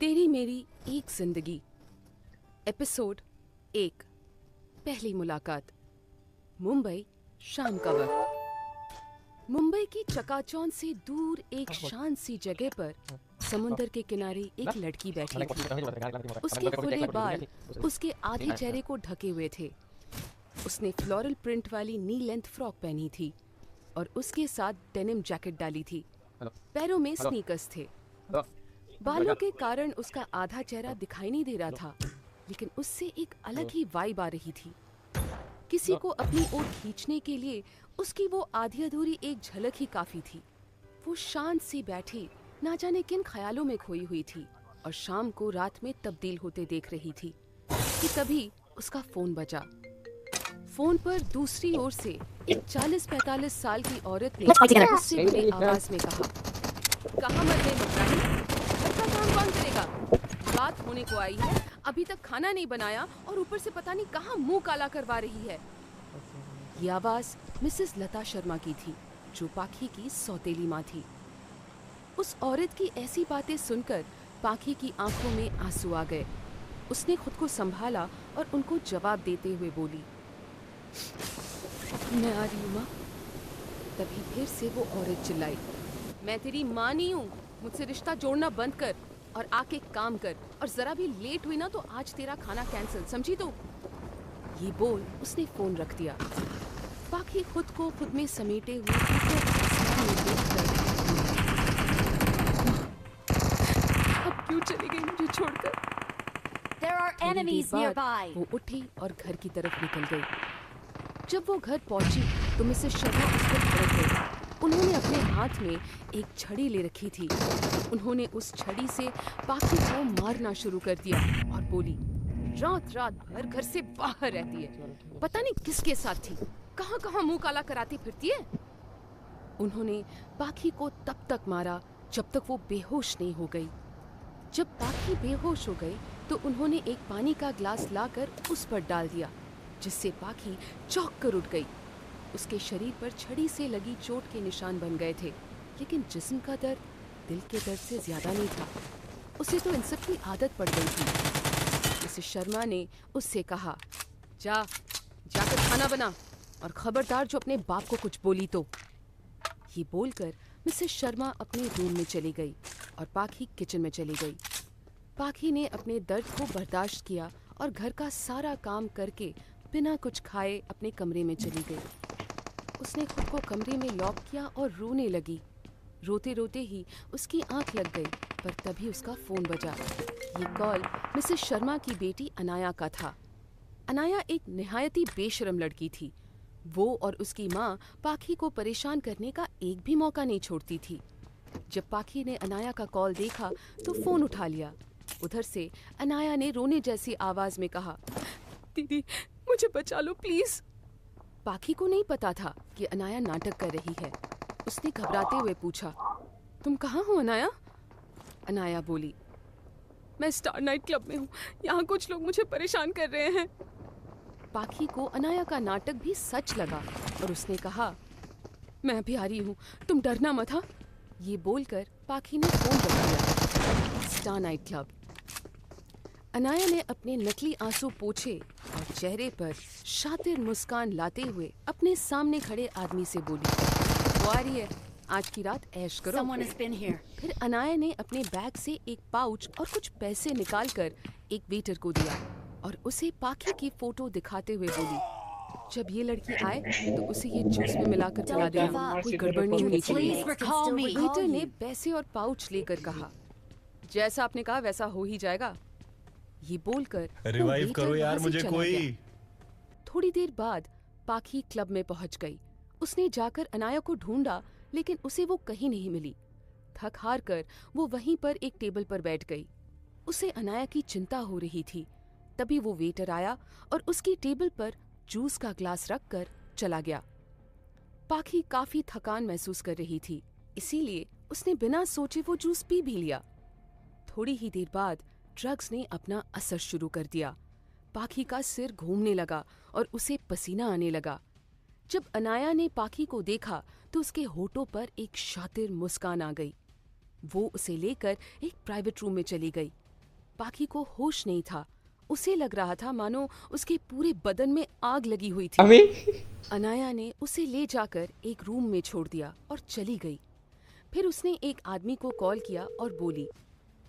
तेरी मेरी एक जिंदगी एपिसोड 1। पहली मुलाकात। मुंबई, शाम का वक्त। मुंबई की चकाचौंध से दूर एक शांत सी जगह पर समुंदर के किनारे एक लड़की बैठी थी। उसके खुले बाल उसके आधे चेहरे को ढके हुए थे। उसने फ्लोरल प्रिंट वाली नी लेंथ फ्रॉक पहनी थी और उसके साथ डेनिम जैकेट डाली थी। पैरों में स्नीकर्स थे। बालों के कारण उसका आधा चेहरा दिखाई नहीं दे रहा था, लेकिन उससे एक अलग ही वाइब आ रही थी। किसी को अपनी ओर खींचने के लिए उसकी वो आधी अधूरी एक झलक ही काफी थी। वो शांत सी बैठी ना जाने किन ख्यालों में खोई हुई थी और शाम को रात में तब्दील होते देख रही थी कि तभी उसका फोन बजा। फोन पर दूसरी ओर से एक 40-45 साल की औरत ने उससे बड़ी आवाज में कहा, कहाँ मर गई नौकरानी? घर का काम कौन करेगा? रात होने को आई है, अभी तक खाना नहीं बनाया और ऊपर से पता नहीं कहाँ मुंह काला करवा रही है। ये आवाज मिसेस लता शर्मा की थी, जो पाखी की सौतेली माँ थी। उस औरत की ऐसी बातें सुनकर पाखी की आंखों में आंसू आ गए। उसने खुद को संभाला और उनको जवाब देते हुए बोली, मैं आ रही हूँ माँ। तभी फिर से वो औरत चिल्लाई, मैं तेरी माँ नहीं हूँ, मुझसे रिश्ता जोड़ना बंद कर और आके काम कर, और जरा भी लेट हुई ना तो आज तेरा खाना कैंसिल, समझी तो? ये बोल उसने फोन रख दिया। पाखी खुद को खुद में समेटे हुए अब क्यों चली गई मुझे छोड़कर? थोड़ी देर बाद वो उठी और घर की तरफ निकल गई। जब वो घर पहुंची तो मिसेस शर्मा उस पर भड़क गई। उन्होंने अपने हाथ में एक छड़ी ले रखी थी। उन्होंने उस छड़ी से पाखी को मारना शुरू कर दिया और बोली, रात रात भर घर से बाहर रहती है, पता नहीं किसके साथ थी, कहाँ कहाँ मुंह काला कराती फिरती है। उन्होंने पाखी को तब तक मारा जब तक वो बेहोश नहीं हो गई। जब पाखी बेहोश हो गई तो उन्होंने एक पानी का ग्लास लाकर उस पर डाल दिया, जिससे पाखी चौंक कर उठ गई। उसके शरीर पर छड़ी से लगी चोट के निशान बन गए थे, लेकिन जिस्म का दर्द दिल के दर्द से ज्यादा नहीं था। उसे तो इन सब की आदत पड़ गई थी। मिसेस शर्मा ने उससे कहा, जाकर खाना बना और खबरदार जो अपने बाप को कुछ बोली तो। ये बोलकर मिसेस शर्मा अपने रूम में चली गई और पाखी किचन में चली गई। पाखी ने अपने दर्द को बर्दाश्त किया और घर का सारा काम करके बिना कुछ खाए अपने कमरे में चली गई। उसने खुद को कमरे में लॉक किया और रोने लगी। रोते रोते ही उसकी आंख लग गई, पर तभी उसका फोन बजा। ये कॉल मिसेस शर्मा की बेटी अनाया का था। अनाया एक निहायती बेशरम लड़की थी। वो और उसकी माँ पाखी को परेशान करने का एक भी मौका नहीं छोड़ती थी। जब पाखी ने अनाया का कॉल देखा तो फोन उठा लिया। उधर से अनाया ने रोने जैसी आवाज में कहा, दीदी मुझे बचा लो प्लीज। पाखी को नहीं पता था कि अनाया नाटक कर रही है। उसने घबराते हुए पूछा, तुम कहाँ हो अनाया? अनाया बोली, मैं स्टार नाइट क्लब में हूँ, यहाँ कुछ लोग मुझे परेशान कर रहे हैं। पाखी को अनाया का नाटक भी सच लगा और उसने कहा, मैं भी आ रही हूँ, तुम डरना मत। हाँ, ये बोलकर पाखी ने फोन रख दिया। Star night club. अनाया ने अपने नकली आंसू पोंछे और चेहरे पर शातिर मुस्कान लाते हुए अपने सामने खड़े आदमी से बोली, वो आ रही है, आज की रात ऐश करो। फिर अनाया ने अपने बैग से एक पाउच और कुछ पैसे निकालकर एक वेटर को दिया और उसे पाखी की फोटो दिखाते हुए बोली, जब ये लड़की आए तो उसे ये जूस में मिलाकर पिला देना, कोई गड़बड़ नहीं होनी चाहिए। वेटर ने पैसे और पाउच लेकर कहा, जैसा आपने कहा वैसा हो ही जाएगा। ये बोलकर रिवाइव करो यार मुझे कोई। थोड़ी देर बाद पाखी क्लब में पहुंच गई। उसने जाकर अनाया को ढूंढा, लेकिन उसे वो कहीं नहीं मिली। थक हार कर वो वहीं पर एक टेबल पर बैठ गई। उसे अनाया की चिंता हो रही थी। तभी वो वेटर आया और उसकी टेबल पर जूस का ग्लास रख कर चला गया। पाखी काफी थकान महसूस कर रही थी, इसीलिए उसने बिना सोचे वो जूस पी भी लिया। थोड़ी ही देर बाद ड्रग्स ने अपना असर शुरू कर दिया। पाखी का सिर घूमने लगा और उसे पसीना आने लगा। जब अनाया ने पाखी को देखा तो उसके होठों पर एक शातिर मुस्कान आ गई। वो उसे लेकर एक प्राइवेट रूम में चली गई पाखी को होश नहीं था। उसे लग रहा था मानो उसके पूरे बदन में आग लगी हुई थी। अबे अनाया ने उसे ले जाकर एक रूम में छोड़ दिया और चली गई। फिर उसने एक आदमी को कॉल किया और बोली,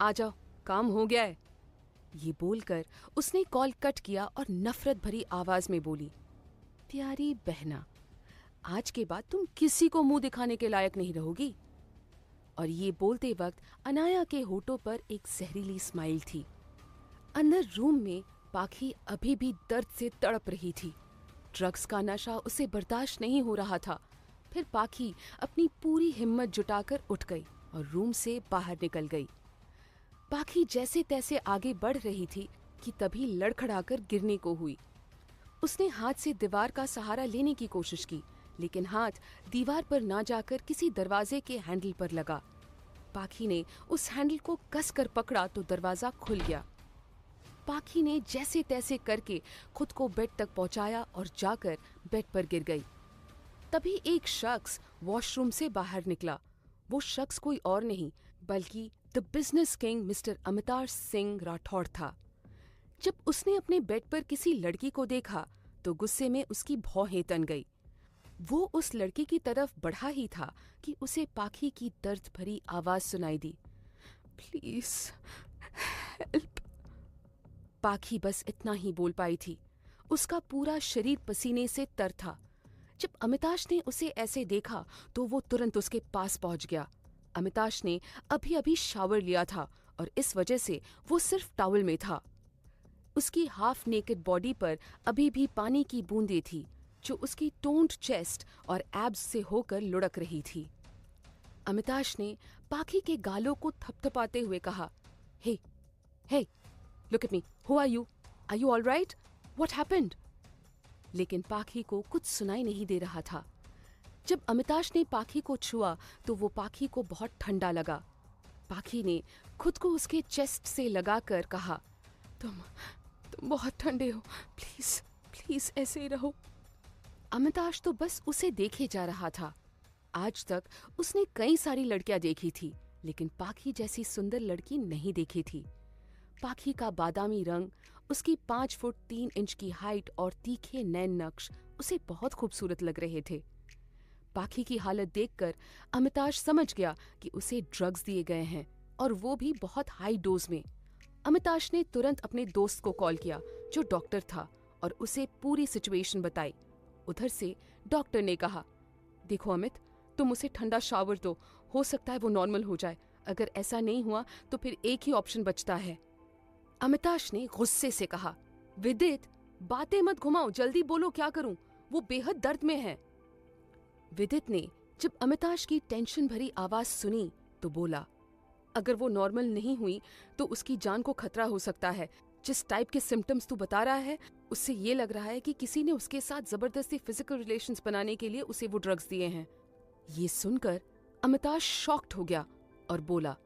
आ जाओ, काम हो गया है। ये बोलकर उसने कॉल कट किया और नफरत भरी आवाज में बोली, प्यारी बहना, आज के बाद तुम किसी को मुंह दिखाने के लायक नहीं रहोगी। और ये बोलते वक्त अनाया के होठों पर एक जहरीली स्माइल थी। अंदर रूम में पाखी अभी भी दर्द से तड़प रही थी। ड्रग्स का नशा उसे बर्दाश्त नहीं हो रहा था। फिर पाखी अपनी पूरी हिम्मत जुटाकर उठ गई और रूम से बाहर निकल गई। पाखी जैसे तैसे आगे बढ़ रही थी कि तभी लड़खड़ाकर गिरने को हुई। उसने हाथ से दीवार का सहारा लेने की कोशिश की, लेकिन हाथ दीवार पर ना जाकर किसी दरवाजे के हैंडल पर लगा। पाखी ने उस हैंडल को कसकर पकड़ा तो दरवाजा खुल गया। पाखी ने जैसे तैसे करके खुद को बेड तक पहुंचाया और जाकर बेड पर गिर गई। तभी एक शख्स वॉशरूम से बाहर निकला। वो शख्स कोई और नहीं बल्कि the business king mister Amitabh Singh Rathore था। जब उसने अपने बेड पर किसी लड़की को देखा तो गुस्से में उसकी भौहें तन गई। वो उस लड़की की तरफ बढ़ा ही था कि उसे पाखी की दर्द भरी आवाज सुनाई दी, प्लीज हेल्प। पाखी बस इतना ही बोल पाई थी। उसका पूरा शरीर पसीने से तर था। जब अमिताभ ने उसे ऐसे देखा तो वो तुरंत उसके पास पहुंच गया। अमिताभ ने अभी अभी शावर लिया था और इस वजह से वो सिर्फ टॉवल में था। उसकी हाफ नेकेड बॉडी पर अभी भी पानी की बूंदें थी जो उसकी टोन्ड चेस्ट और एब्स से होकर लुढ़क रही थी। अमिताभ ने पाखी के गालों को थपथपाते हुए कहा, hey hey, look at me, who are you all right, what happened? लेकिन पाखी को कुछ सुनाई नहीं दे रहा था। जब अमिताभ ने पाखी को छुआ तो वो पाखी को बहुत ठंडा लगा। पाखी ने खुद को उसके चेस्ट से लगाकर कहा, तुम बहुत ठंडे हो, प्लीज प्लीज ऐसे ही रहो। अमिताभ तो बस उसे देखे जा रहा था। आज तक उसने कई सारी लड़कियां देखी थी, लेकिन पाखी जैसी सुंदर लड़की नहीं देखी थी। पाखी का बादामी रंग, उसकी 5 फुट 3 इंच की हाइट और तीखे नैन नक्श उसे बहुत खूबसूरत लग रहे थे। पाखी की हालत देखकर अमिताभ समझ गया कि उसे ड्रग्स दिए गए हैं और वो भी बहुत हाई डोज में। अमिताभ ने तुरंत अपने दोस्त को कॉल किया जो डॉक्टर था और उसे पूरी सिचुएशन बताई। उधर से डॉक्टर ने कहा, देखो अमित, तुम उसे ठंडा शावर दो, हो सकता है वो नॉर्मल हो जाए। अगर ऐसा नहीं हुआ तो फिर एक ही ऑप्शन बचता है। अमिताभ ने गुस्से से कहा, विदित, बातें मत घुमाओ, जल्दी बोलो क्या करूं, वो बेहद दर्द में है। विदित ने जब अमिताभ की टेंशन भरी आवाज सुनी तो बोला, अगर वो नॉर्मल नहीं हुई तो उसकी जान को खतरा हो सकता है। जिस टाइप के सिम्टम्स तू बता रहा है उससे ये लग रहा है कि किसी ने उसके साथ जबरदस्ती फिजिकल रिलेशंस बनाने के लिए उसे वो ड्रग्स दिए हैं। ये सुनकर अमिताभ शॉक्ड हो गया और बोला,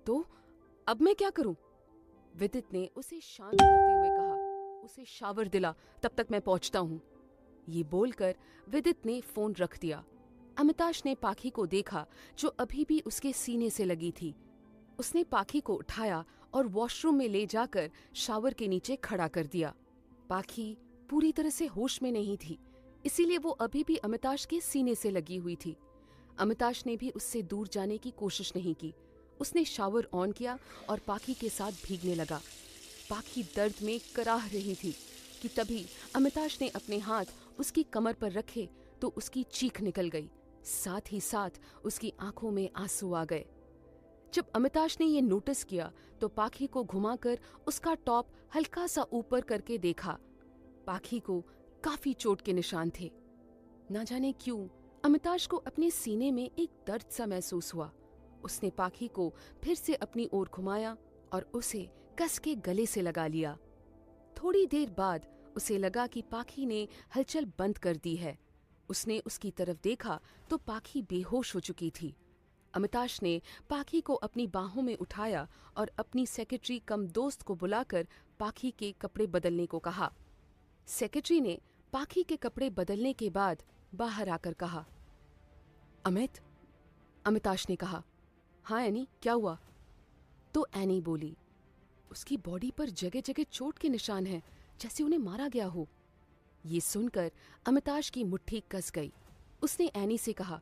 तो अब मैं क्या करूं? विदित ने उसे शांत करते हुए कहा, उसे शावर दिला, तब तक मैं पहुंचता हूं। ये बोलकर विदित ने फोन रख दिया। अमिताभ ने पाखी को देखा जो अभी भी उसके सीने से लगी थी। उसने पाखी को उठाया और वॉशरूम में ले जाकर शावर के नीचे खड़ा कर दिया। पाखी पूरी तरह से होश में नहीं थी, इसीलिए वो अभी भी अमिताभ के सीने से लगी हुई थी। अमिताभ ने भी उससे दूर जाने की कोशिश नहीं की। उसने शावर ऑन किया और पाखी के साथ भीगने लगा। पाखी दर्द में कराह रही थी कि तभी अमिताभ ने अपने हाथ उसकी कमर पर रखे तो उसकी चीख निकल गई। साथ ही साथ उसकी आंखों में आंसू आ गए। जब अमिताभ ने ये नोटिस किया तो पाखी को घुमाकर उसका टॉप हल्का सा ऊपर करके देखा। पाखी को काफी चोट के निशान थे। ना जाने क्यों अमिताभ को अपने सीने में एक दर्द सा महसूस हुआ। उसने पाखी को फिर से अपनी ओर घुमाया और उसे कस के गले से लगा लिया। थोड़ी देर बाद उसे लगा कि पाखी ने हलचल बंद कर दी है। उसने उसकी तरफ देखा तो पाखी बेहोश हो चुकी थी। अमिताभ ने पाखी को अपनी बाहों में उठाया और अपनी सेक्रेटरी कम दोस्त को बुलाकर पाखी के कपड़े बदलने को कहा। सेक्रेटरी ने पाखी के कपड़े बदलने के बाद बाहर आकर कहा, अमित। अमिताभ ने कहा, हाँ एनी, क्या हुआ? तो एनी बोली, उसकी बॉडी पर जगह जगह चोट के निशान हैं, जैसे उन्हें मारा गया हो। ये सुनकर अमिताश की मुट्ठी कस गई। उसने एनी से कहा,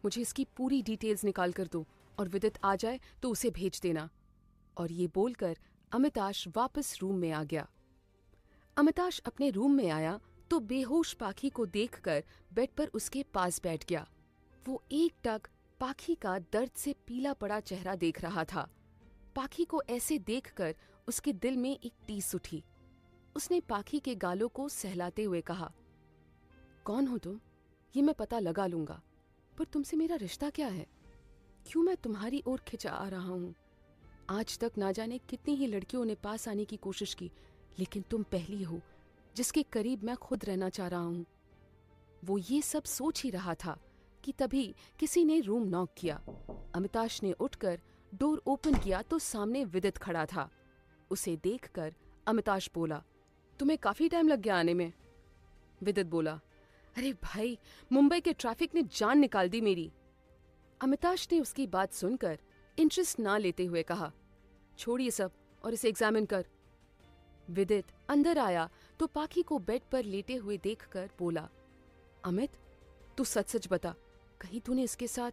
मुझे इसकी पूरी डिटेल्स निकाल कर दो और विदित आ जाए तो उसे भेज देना। और ये बोलकर अमिताश वापस रूम में आ गया। अमिताश अपने रूम में आया तो बेहोश पाखी को देखकर बेड पर उसके पास बैठ गया। वो एकटक पाखी का दर्द से पीला पड़ा चेहरा देख रहा था। पाखी को ऐसे देखकर उसके दिल में एक टीस उठी। उसने पाखी के गालों को सहलाते हुए कहा, कौन हो तुम? ये मैं पता लगा लूंगा, पर तुमसे मेरा रिश्ता क्या है? क्यों मैं तुम्हारी ओर खिंचा आ रहा हूँ? आज तक ना जाने कितनी ही लड़कियों ने पास आने की कोशिश की, लेकिन तुम पहली हो जिसके करीब मैं खुद रहना चाह रहा हूँ। वो ये सब सोच ही रहा था कि तभी किसी ने रूम नॉक किया। अमिताश ने उठकर डोर ओपन किया तो सामने विदित खड़ा था। उसे देखकर अमिताश बोला, तुम्हें काफी टाइम लग गया आने में। विदित बोला, अरे भाई, मुंबई के ट्रैफिक ने जान निकाल दी मेरी। अमिताश ने उसकी बात सुनकर इंटरेस्ट ना लेते हुए कहा, छोड़ ये सब और इसे एग्जामिन कर। विदित अंदर आया तो पाखी को बेड पर लेटे हुए देखकर बोला, अमित, तू सच सच बता, कहीं तूने इसके साथ?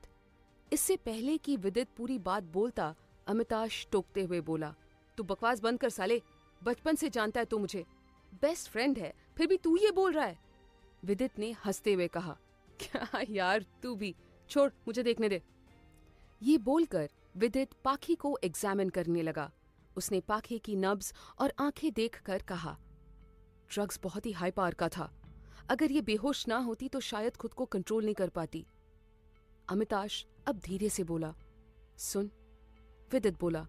इससे पहले कि विदित पूरी बात बोलता, अमिताश टोकते हुए बोला, तू बकवास बंद कर साले, बचपन से जानता है तू मुझे, बेस्ट फ्रेंड है, फिर भी तू ये बोल रहा है। विदित ने हंसते हुए कहा, क्या यार तू भी, छोड़ मुझे देखने दे। ये बोलकर विदित पाखी को एग्जामिन करने लगा। उसने पाखी की नब्ज और आंखें देखकर कहा, ड्रग्स बहुत ही हाई पावर का था, अगर ये बेहोश ना होती तो शायद खुद को कंट्रोल नहीं कर पाती। अमिताश अब धीरे से बोला, सुन। विदित बोला,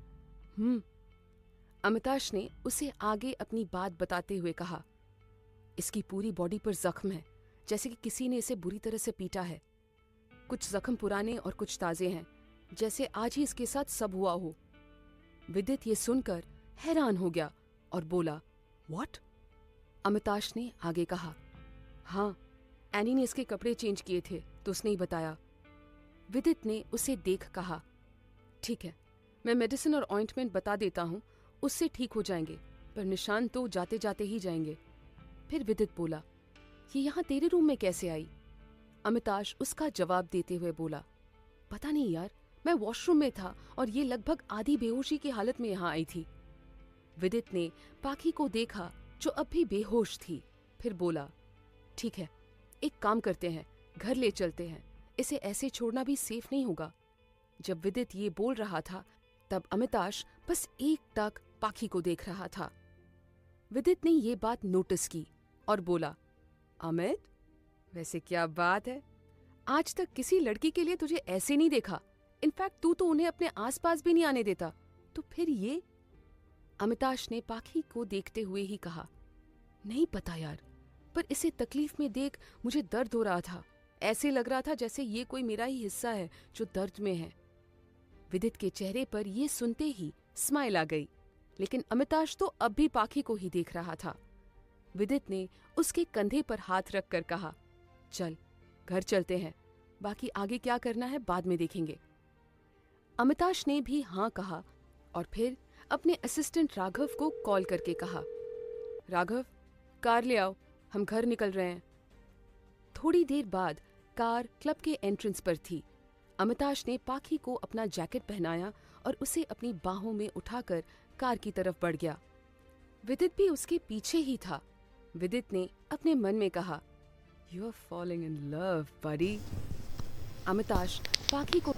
अमिताश ने उसे आगे अपनी बात बताते हुए कहा, इसकी पूरी बॉडी पर जख्म है, जैसे कि किसी ने इसे बुरी तरह से पीटा है। कुछ जख्म पुराने और कुछ ताजे हैं, जैसे आज ही इसके साथ सब हुआ हो। विदित ये सुनकर हैरान हो गया और बोला, व्हाट? अमिताश ने आगे कहा, हाँ, एनी ने इसके कपड़े चेंज किए थे तो उसने ही बताया। विदित ने उसे देख कहा, ठीक है, मैं मेडिसिन और ऑइंटमेंट बता देता हूँ, उससे ठीक हो जाएंगे, पर निशान तो जाते जाते ही जाएंगे। फिर विदित बोला, ये यहाँ तेरे रूम में कैसे आई? अमिताश उसका जवाब देते हुए बोला, पता नहीं यार, मैं वॉशरूम में था और ये लगभग आधी बेहोशी की हालत में यहाँ आई थी। विदित ने पाखी को देखा जो अब भी बेहोश थी, फिर बोला, ठीक है, एक काम करते हैं, घर ले चलते हैं, इसे ऐसे छोड़ना भी सेफ नहीं होगा। जब विदित ये बोल रहा था तब अमिताश बस एकटक पाखी को देख रहा था। विदित ने ये बात नोटिस की और बोला, अमित, वैसे क्या बात है, आज तक किसी लड़की के लिए तुझे ऐसे नहीं देखा। इनफैक्ट तू तो उन्हें अपने आसपास भी नहीं आने देता, तो फिर ये? अमिताश ने पाखी को देखते हुए ही कहा, नहीं पता यार, पर इसे तकलीफ में देख मुझे दर्द हो रहा था। ऐसे लग रहा था जैसे ये कोई मेरा ही हिस्सा है जो दर्द में है। विदित के चेहरे पर ये सुनते ही स्माइल आ गई, लेकिन अमिताश तो अब भी पाखी को ही देख रहा था। विदित ने उसके कंधे पर हाथ रखकर कहा, चल घर चलते हैं, बाकी आगे क्या करना है बाद में देखेंगे। अमिताश ने भी हाँ कहा और फिर अपने असिस्टेंट राघव को कॉल करके कहा, राघव, कार ले आओ, हम घर निकल रहे हैं। थोड़ी देर बाद कार क्लब के एंट्रेंस पर थी। अमिताश ने पाखी को अपना जैकेट पहनाया और उसे अपनी बाहों में उठाकर कार की तरफ बढ़ गया। विदित भी उसके पीछे ही था। विदित ने अपने मन में कहा, you are falling in love buddy. Amitash Pakhi को